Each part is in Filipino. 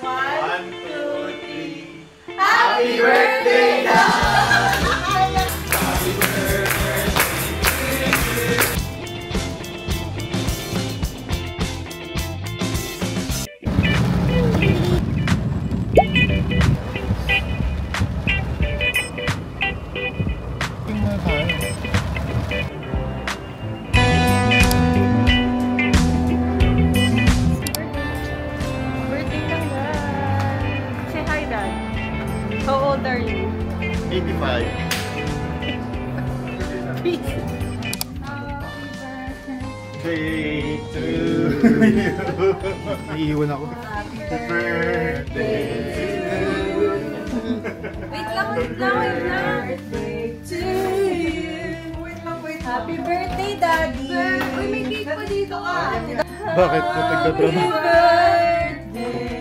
1, 2, 3. Happy birthday, Dad! Happy birthday How old are you? 85. Please. Day to you. Naiiwan ako. Happy birthday to you. Wait lang. Birthday to you. Happy birthday, Daddy. Uy, may cake pa dito ka. Bakit po nagdadrama? Happy birthday.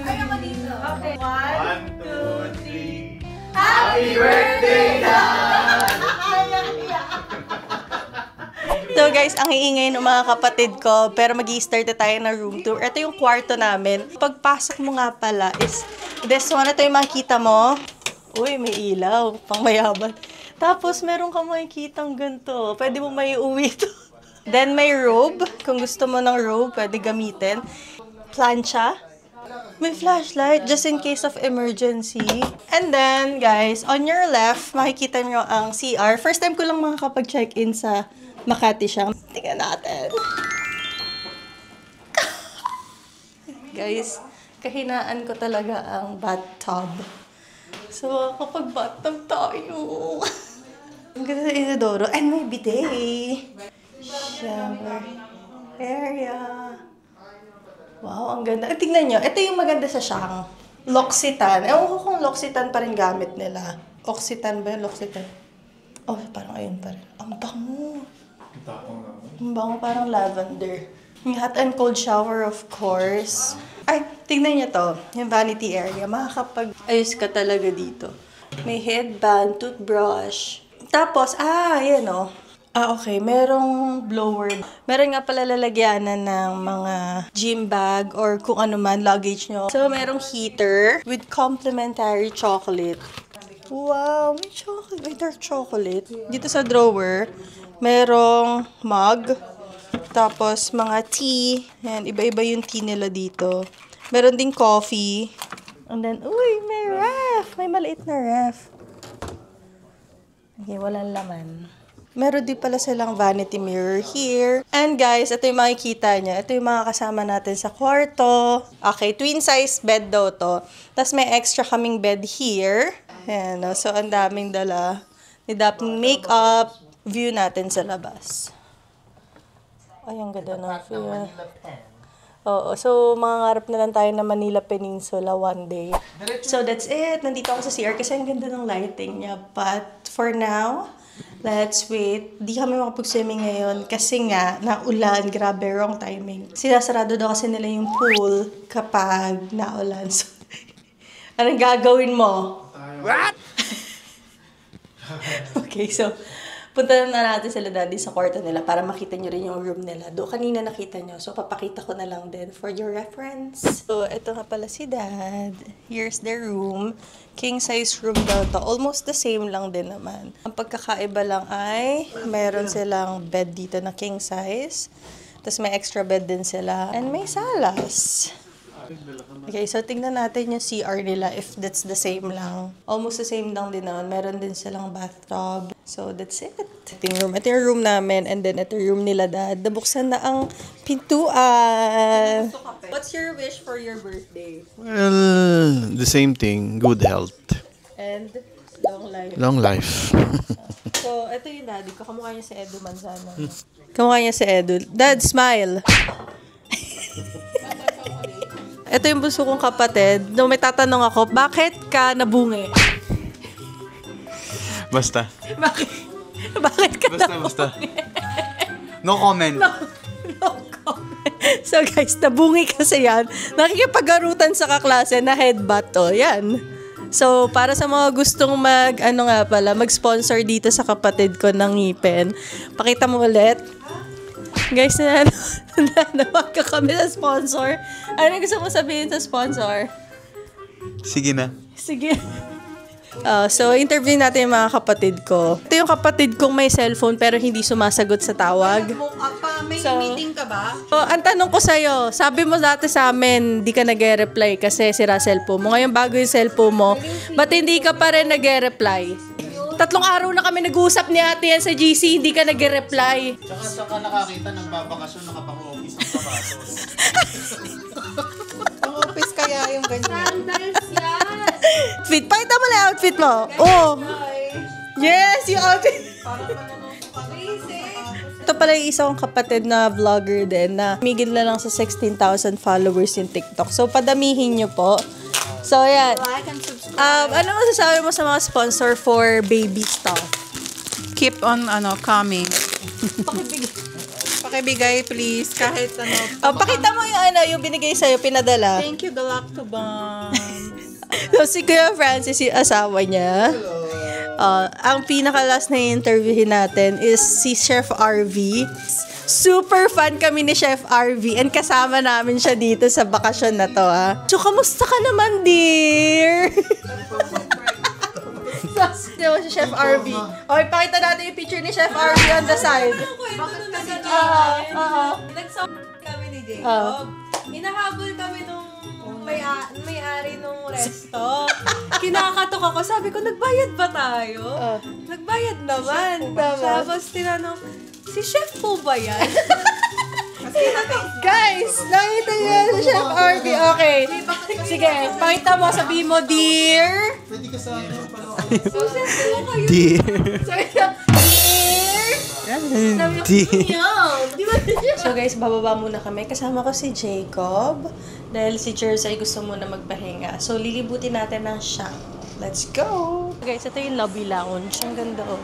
Ay, ako dito. Okay. 1, 2, 3. Happy birthday, Dad! So guys, ang iingay ng mga kapatid ko, pero mag-i-start na tayo ng room tour. Ito yung kwarto namin. Pagpasok mo nga pala is, this one, ito yung makikita mo. Uy, may ilaw, pang mayaman. Tapos meron ka makikitang ganito. Pwede mo may uwi ito. Then may robe. Kung gusto mo ng robe, pwede gamitin. Plancha. May flashlight just in case of emergency. And then, guys, on your left, makikita nyo ang CR. First time ko lang makakapag-check-in sa Makati siya. Tingnan natin. Guys, kahinaan ko talaga ang bathtub. So, kapag bathtub tayo. Ang ganda sa Isidoro. And may bidet. Shower area. Wow, ang ganda. Tingnan nyo, ito yung maganda sa Shang. L'Occitane. Ewan ko kung L'Occitane pa rin gamit nila. Occitane ba yun? L'Occitane. Oh, parang ayun pa rin. Ang bango. Ang bango, parang lavender. Yung hot and cold shower, of course. Ay, tingnan nyo to. Yung vanity area. Makakapag-ayos ka talaga dito. May headband, toothbrush. Tapos, yan o. Okay. Merong blower. Meron nga pala lalagyanan ng mga gym bag or kung ano man, luggage nyo. So, merong heater with complimentary chocolate. Wow, may chocolate. May dark chocolate. Dito sa drawer, merong mug. Tapos, mga tea. Yan, iba-iba yung tea nila dito. Meron ding coffee. And then, uy, may ref. May maliit na ref. Okay, walang laman. Meron din pala silang vanity mirror here. And guys, ito yung makikita nyo. Ito yung mga kasama natin sa kwarto. Okay, twin size bed daw to. Tapos may extra kaming bed here. Ayan, so ang daming dala. Nidaping makeup. View natin sa labas. Ay, ang ganda na feel. Oo, so mangangarap na lang tayo na Manila Peninsula one day. So that's it. Nandito ako sa CR kasi ang ganda ng lighting niya. But for now, let's wait. Di kami makapag-swimming ngayon kasi nga, naulan. Grabe, wrong timing. Sinasarado daw kasi nila yung pool kapag naulan. So, anong gagawin mo? What? Okay, so, punta na natin sila daddy sa kwarto nila para makita nyo rin yung room nila. Doon kanina nakita nyo. So, papakita ko na lang din for your reference. So, ito nga pala si dad. Here's the room. King size room daw to. Almost the same lang din naman. Ang pagkakaiba lang ay meron silang bed dito na king size. Tapos may extra bed din sila. And may salas. Okay, so tingnan natin yung CR nila if that's the same lang. Almost the same lang din naman. Meron din silang bathtub. So, that's it. Ito yung room namin and then ito yung room nila dad. Nabuksan na ang pintuan. What's your wish for your birthday? Well, the same thing. Good health. And long life. Long life. So, ito yung daddy ko. Kamukha niya si Edu Manzano. Kamukha niya si Edu. Dad, smile! Ito yung bunso kong kapatid. Nung may tatanong ako, bakit ka nabungi? Basta. Bakit ka nabungi? Basta. No comment. No comment. So guys, nabungi kasi yan. Nakikipagarutan sa kaklase na headbutt to. Yan. So, para sa mga gustong mag-sponsor dito sa kapatid ko ng ngipin, pakita mo ulit. Guys, nanawag ka kami sa sponsor. Ano gusto mo sabihin sa sponsor? Sige na. Sige. So, interview natin yung mga kapatid ko. Ito yung kapatid kong may cellphone pero hindi sumasagot sa tawag. May So, meeting ka ba? So, ang tanong ko sa'yo, sabi mo dati sa amin, di ka nag-reply kasi sira cellphone mo. Ngayon, bago yung cellphone mo, ba't hindi ka pa rin nag-reply? 3 araw na kami nag-uusap ni ate yan sa GC, hindi ka nag-reply. Tsaka nakakita ng babakasyon nakapang-office ng sapatos. Ang office kaya yung ganyan. Sandals yan! Fit, pakita mo na yung outfit mo. Oh! Yes, yung outfit. Ito pala yung isang kapatid na vlogger din na migil na lang sa 16,000 followers yung TikTok. So, padamihin nyo po. So, yan. Like and subscribe. Ano masasabi mo sa mga sponsor for baby stuff? Keep on, coming. Pakibigay, please. Kahit Pakita mo yung binigay sa'yo, pinadala. Thank you, Galactobomb. So, si Kuya Francis, yung asawa niya. Ang pinaka-last na interviewin natin is si Chef RV. Super fan kami ni Chef RV and kasama namin siya dito sa bakasyon na to, ha. So, kamusta ka naman, dear? So, si Chef RV. Okay, pakita natin yung picture ni Chef RV on the side. Bakit kasi Nagsama kami ni Jacob. Hinahabol kami nung may-ari nung resto. Kinakatok ako. Sabi ko, nagbayad ba tayo? Nagbayad naman. Tapos tinanong, si chef po ba yan? Guys, nakita niyo si Chef RV. Okay. Sige, pakita mo, sabihin mo, dear. Pwede ka sa akin Dear. So guys, bababa muna kami. Kasama ko si Jacob. Dahil si Cheers ay gusto muna magpahinga. So, lilibutin natin ng Shang. Let's go! Guys, ito yung lobby lounge. Ang ganda, oh.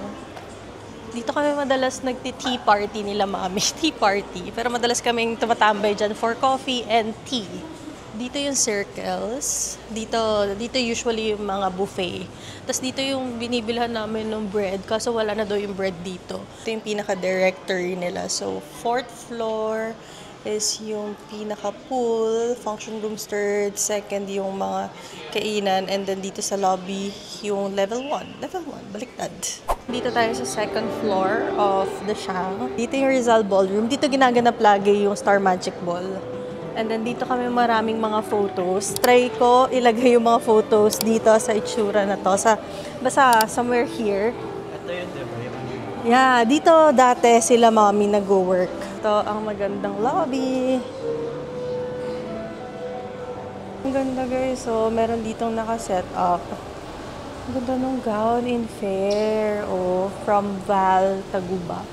Dito kami madalas nagti-tea party nila, mami. Tea party. Pero madalas kaming tumatambay dyan for coffee and tea. Dito yung circles. Dito usually yung mga buffet. Tapos dito yung binibilhan namin ng bread. Kaso wala na daw yung bread dito. Ito yung pinaka-directory nila. So, 4th floor is yung pinaka-pool, function rooms 3rd, 2nd yung mga kainan, and then dito sa lobby yung level 1. Level 1, baliktad. Dito tayo sa 2nd floor of the Shang. Dito yung Rizal Ballroom. Dito ginaganap lagi yung Star Magic Ball. And then dito kami maraming mga photos. Try ko ilagay yung mga photos dito sa itsura na to. Basta somewhere here. Ito yun, diba? Yeah, dito dati sila mami nag-work. Ito ang magandang lobby. Ang ganda guys. So, meron ditong naka-set up. Ang ganda ng gown in fair. Oh, from Val Taguba.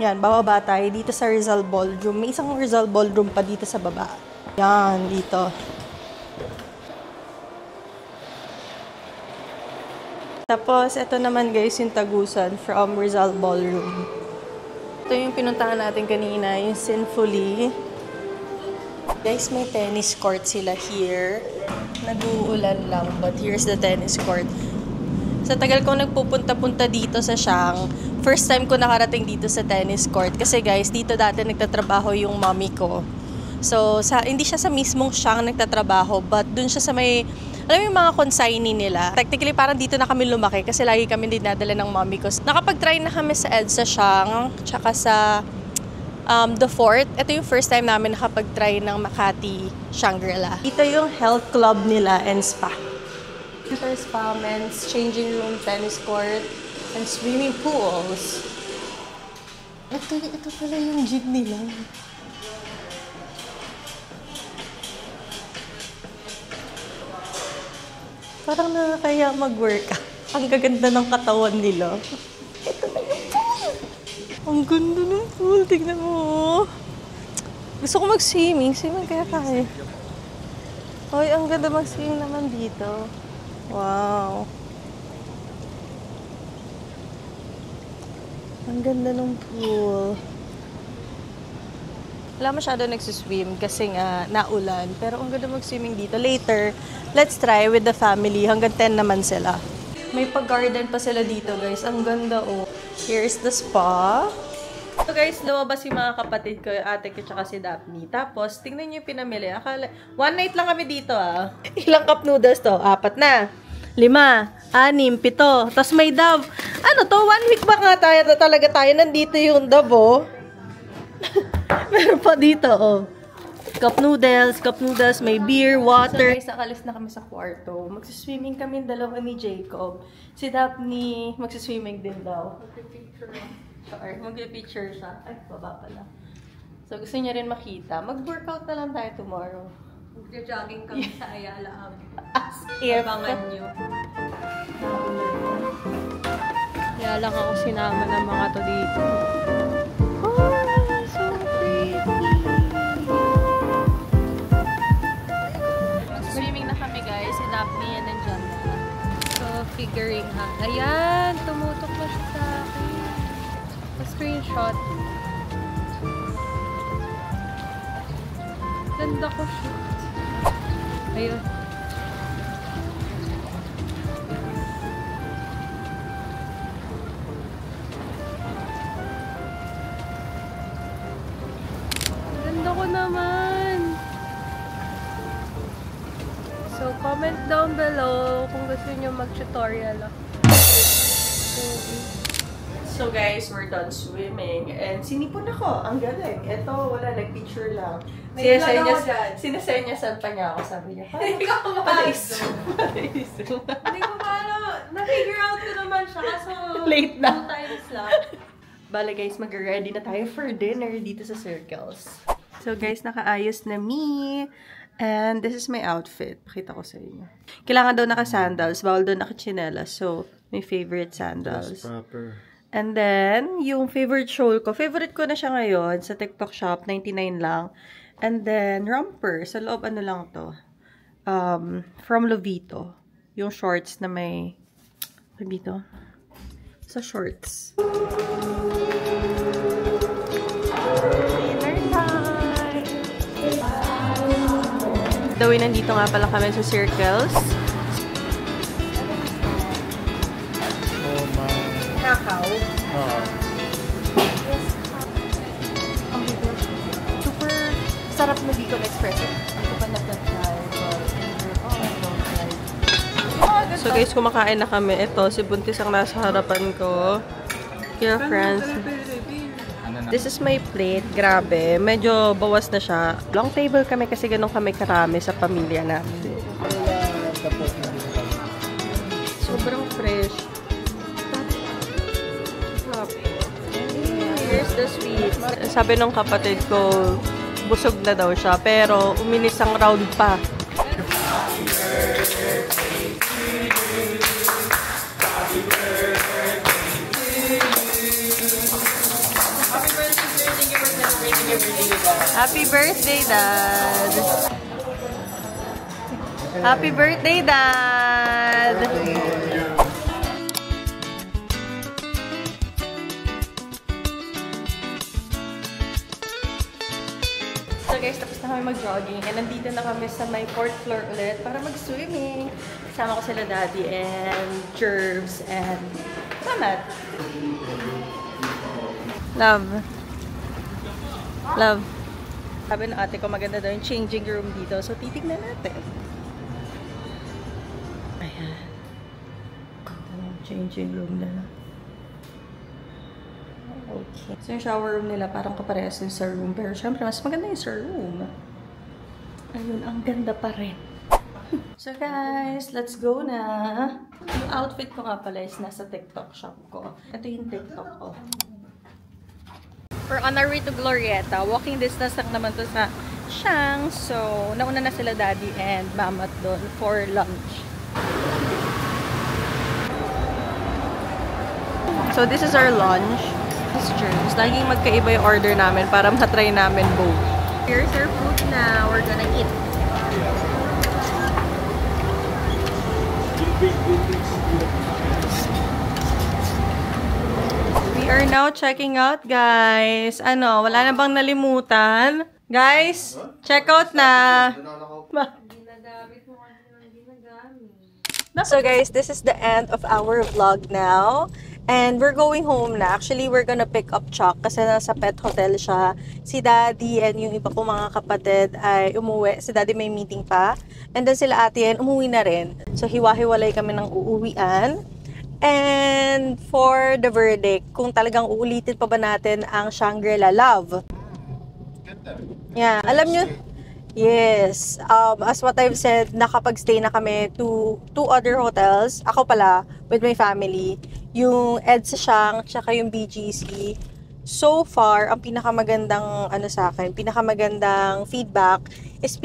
Yan, bababa tayo dito sa Rizal Ballroom. May isang Rizal Ballroom pa dito sa baba. Yan, dito. Tapos, ito naman guys yung tagusan from Rizal Ballroom. Ito yung pinuntahan natin kanina, yung Sinfully. Guys, may tennis court sila here. Nag-uulan lang, but here's the tennis court. Sa tagal ko nagpupunta-punta dito sa Shang, first time ko nakarating dito sa tennis court. Kasi guys, dito dati nagtatrabaho yung mommy ko. So, hindi siya sa mismong Shang nagtatrabaho, but dun siya sa may, alam mo yung mga consignee nila. Technically, parang dito na kami lumaki kasi lagi kami dinadala ng mommy ko. Nakapag-try na kami sa EDSA Shang, tsaka sa The Fort. Ito yung first time namin nakapag-try ng Makati Shangri-La. Ito yung health club nila and spa. Ito yung spa, men's changing room, tennis court, and swimming pools. Ito pala yung gym nila. Parang nakakaya mag-workout. Ang gaganda ng katawan nila. Ito na yung pool! Ang ganda ng pool. Tignan mo. Gusto ko mag-swimming. Swimming kaya kaya. Hoy, ang ganda mag-swimming naman dito. Wow. Ang ganda ng pool. Wala masyado nagsiswim kasi nga naulan. Pero ang ganda mag-swimming dito. Later, let's try with the family. Hanggang 10 naman sila. May pag-garden pa sila dito, guys. Ang ganda, oh. Here's the spa. So guys, lumabas yung mga kapatid ko, yung ate ko tsaka si Daphne. Tapos, tingnan niyo yung pinamili. Akala, one night lang kami dito ah. Ilang cup noodles to? 4 na. 5, 6, 7. Tapos may Dove. Ano to? 1 week ba nga talaga tayo? Nandito yung Dove, oh. Meron pa dito, oh. Cup noodles, may beer, water. So guys, nakalis na kami sa kwarto. Magsiswimming kami dalawa ni Jacob. Si Daphne, magsiswimming din daw. Mag-picture siya. Ay, baba pala. So gusto niya rin makita. Mag-workout na lang tayo tomorrow. Mag-jogging kami sa Ayala. As if. Abangan nyo. Kaya lang ako sinama ng mga to dito. Oh, so pretty. Swimming na kami guys. Si Daphne yan nandiyan na. So, figuring out. Ayan! Tumutok na siya sa akin. Pa-screenshot. Ganda ko siya. Ayun. Ganda ko naman. So, comment down below kung gusto niyo mag-tutorial ako. So guys, we're done swimming and sinipon ako. Ang galing. Ito, wala, nag-picture lang. Sinasenyasan pa niya ako. Sabi niya, Hindi ka pa-zoom. Hindi ko paano. Na-figure out ko naman siya. Kaso, Late na. 2 times lang. Bale guys, mag-ready na tayo for dinner dito sa Circles. So guys, nakaayos na me. And this is my outfit. Pakita ko sa inyo. Kailangan daw naka-sandals. Bawal daw naka-chinelas. So, my favorite sandals. Just proper. And then, yung favorite shawl ko. Favorite ko na siya ngayon sa TikTok shop. 99 lang. And then, romper. Sa loob, ano lang to. From Lovito. Yung shorts na may... Lovito. Sa shorts. Dinner time! Dawin, nandito nga pala kami sa Circles. Kakao. Super sarap na dito na espresso. Hindi ko pa nag-try. So guys, kumakain na kami. Ito, si Buntis ang nasa harapan ko. Dear friends. This is my plate. Grabe. Medyo bawas na siya. Long table kami kasi ganun kami karami sa pamilya namin. Sobrang fresh. Here's the sweet. Sabi nung kapatid ko, busog na daw siya. Pero uminis ang round pa. Happy birthday, Dad! Happy birthday, Dad! So guys, tapos na kami mag-jogging and nandito na kami sa my 4th floor ulit para mag-swimming. Kasama ko sila Daddy and Jervs and Mamat. Love. Love. Sabi ng ate ko maganda daw yung changing room dito. So titignan natin. Ayan. Changing room na. Okay. So yung shower room nila parang kaparehas din sa room. Pero syempre mas maganda yung sa room. Ayun, ang ganda pa rin. So guys, let's go na. Yung outfit ko nga pala is nasa TikTok shop ko. Ito yung TikTok ko. We're on our way to Glorieta. Walking distance lang naman to sa Shang. So, nauna na sila Daddy and Mamat doon for lunch. So, this is our lunch. This is laging magkaiba yung order namin para matry namin both. Here's our food now. We're gonna eat. We are now checking out, guys. Ano, wala na bang nalimutan? Guys, check out na. So guys, this is the end of our vlog now. And we're going home na. Actually, we're gonna pick up Chuck kasi nasa pet hotel siya. Si Daddy and yung iba kong mga kapatid ay umuwi. Si Daddy may meeting pa. And then sila ate yan, umuwi na rin. So, hiwa-hiwalay kami ng uuwian. And for the verdict, kung talagang uulitin pa ba natin ang Shangri-La Love. Ganda. Yeah, alam nyo, yes. As what I've said, nakapag-stay na kami to two other hotels. Ako pala, with my family. Yung EDSA Shang, tsaka yung BGC. So far, ang pinakamagandang sa akin, pinakamagandang feedback is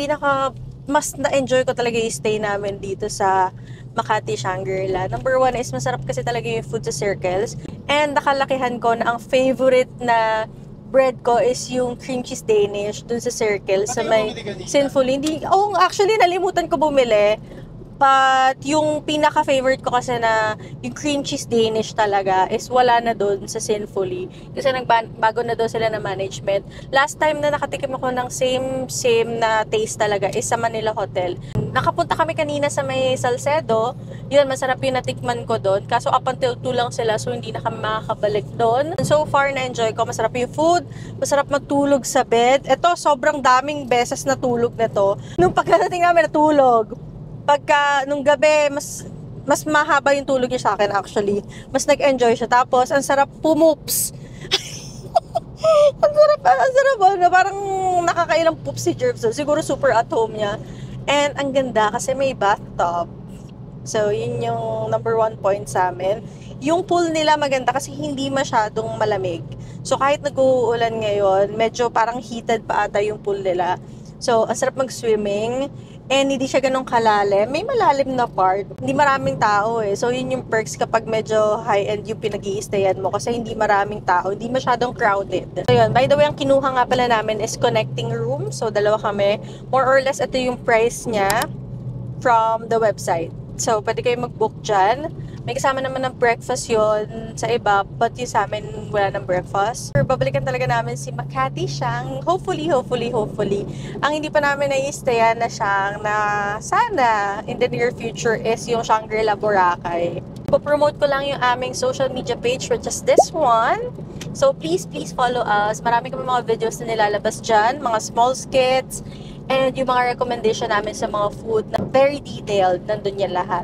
mas na-enjoy ko talaga yung stay namin dito sa Makati Shangri-La. Number one is masarap kasi talaga yung food sa Circles. And nakalakihan ko na ang favorite na bread ko is yung cream cheese Danish dun sa Circles sa may Sinfully. Actually, nalimutan ko bumili. But yung pinaka-favorite ko kasi na yung cream cheese Danish talaga is wala na doon sa Sinfully. Kasi bago na doon sila na management. Last time na nakatikim ako ng same na taste talaga is sa Manila Hotel. Nakapunta kami kanina sa may Salcedo. Yun, masarap yung natikman ko doon. Kaso up until 2 lang sila, so hindi na kami makakabalik doon. So far, na-enjoy ko. Masarap yung food. Masarap matulog sa bed. Ito, sobrang daming beses natulog na to. Nung pagkadating namin natulog, nung gabi, mas mahaba yung tulog niya sa akin actually. Mas nag-enjoy siya. Tapos, ang sarap pumoops. ang sarap. Parang nakakailang poops si Jerv. So, siguro super at home niya. And ang ganda kasi may bathtub. So, yun yung number 1 point sa amin. Yung pool nila maganda kasi hindi masyadong malamig. So, kahit nag-uulan ngayon, medyo parang heated pa ata yung pool nila. So, ang sarap mag-swimming. And hindi siya ganun kalalim. May malalim na part. Hindi maraming tao eh. So, yun yung perks kapag medyo high-end yung pinag-i-stayan mo. Kasi hindi maraming tao. Hindi masyadong crowded. So, yun. By the way, ang kinuha nga pala namin is connecting room. So, 2 kami. More or less, ito yung price niya from the website. So, pwede kayo mag-book dyan. May kasama naman ng breakfast yon sa iba, but yung sa amin wala ng breakfast. Babalikan talaga namin si Makati Shang. Hopefully. Ang hindi pa namin na-i-stayan na Shang na sana in the near future is yung Shangri-La Boracay. Popromote ko lang yung aming social media page, which is this one. So please follow us. Marami kami mga videos na nilalabas dyan, mga small skits, and yung mga recommendation namin sa mga food na very detailed, nandun yan lahat.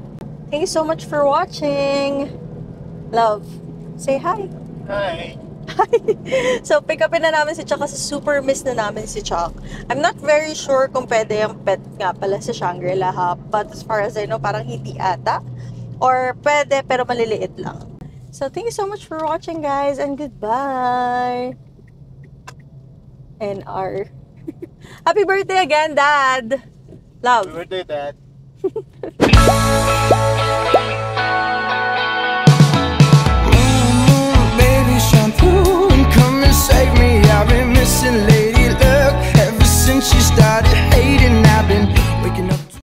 Thank you so much for watching. Love, say hi. Hi. Hi. So, pick upin na namin si Chuck kasi super miss na namin si Chuck. I'm not very sure kung pwede yung pet nga pala sa Shangri-La ha. But as far as I know, parang hindi ata. Or pwede, pero maliliit lang. So, thank you so much for watching, guys. And goodbye. And our... Happy birthday again, Dad. Love. Happy birthday, Dad. Baby, shine through and come and save me. I've been missing Lady Luck ever since she started